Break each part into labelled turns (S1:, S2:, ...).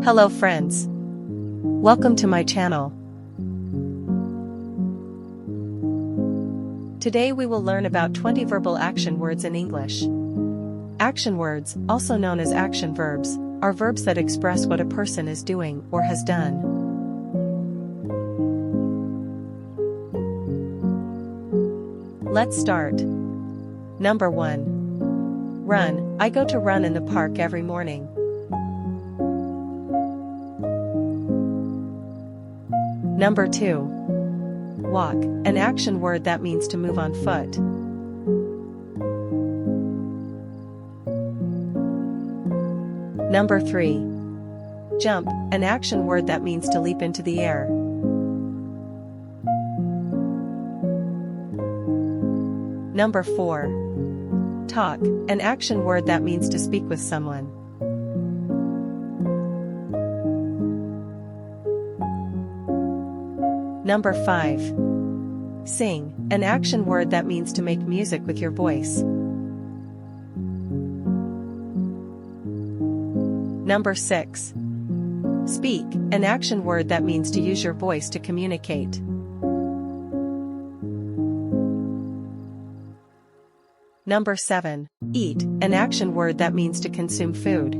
S1: Hello friends. Welcome to my channel. Today we will learn about 20 verbal action words in English. Action words, also known as action verbs, are verbs that express what a person is doing or has done. Let's start. Number 1. Run. I go to run in the park every morning. Number 2. Walk, an action word that means to move on foot. Number 3. Jump, an action word that means to leap into the air. Number 4. Talk, an action word that means to speak with someone. Number 5. Sing, an action word that means to make music with your voice. Number 6. Speak, an action word that means to use your voice to communicate. Number 7. Eat, an action word that means to consume food.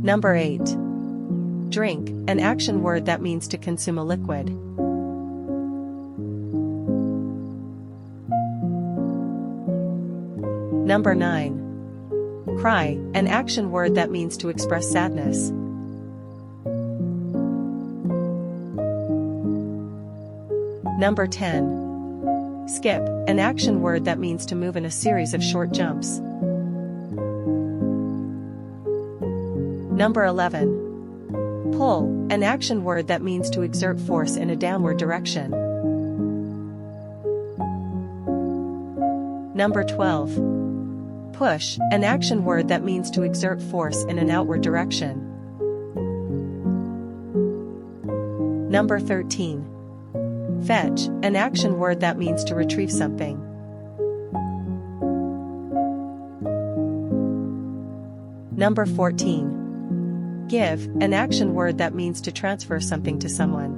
S1: Number 8. Drink, an action word that means to consume a liquid. Number 9. Cry, an action word that means to express sadness. Number 10. Skip, an action word that means to move in a series of short jumps. Number 11. Pull, an action word that means to exert force in a downward direction. Number 12. Push, an action word that means to exert force in an outward direction. Number 13. Fetch, an action word that means to retrieve something. Number 14. Give, an action word that means to transfer something to someone.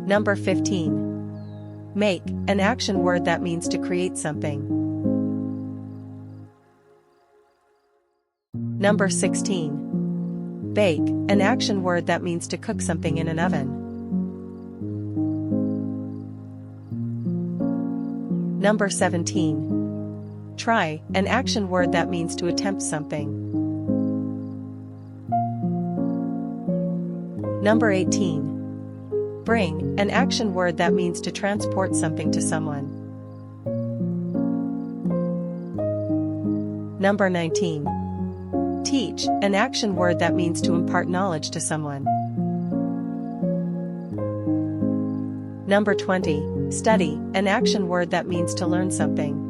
S1: Number 15. Make, an action word that means to create something. Number 16. Bake, an action word that means to cook something in an oven. Number 17. Try, an action word that means to attempt something. Number 18. Bring, an action word that means to transport something to someone. Number 19. Teach, an action word that means to impart knowledge to someone. Number 20. Study, an action word that means to learn something.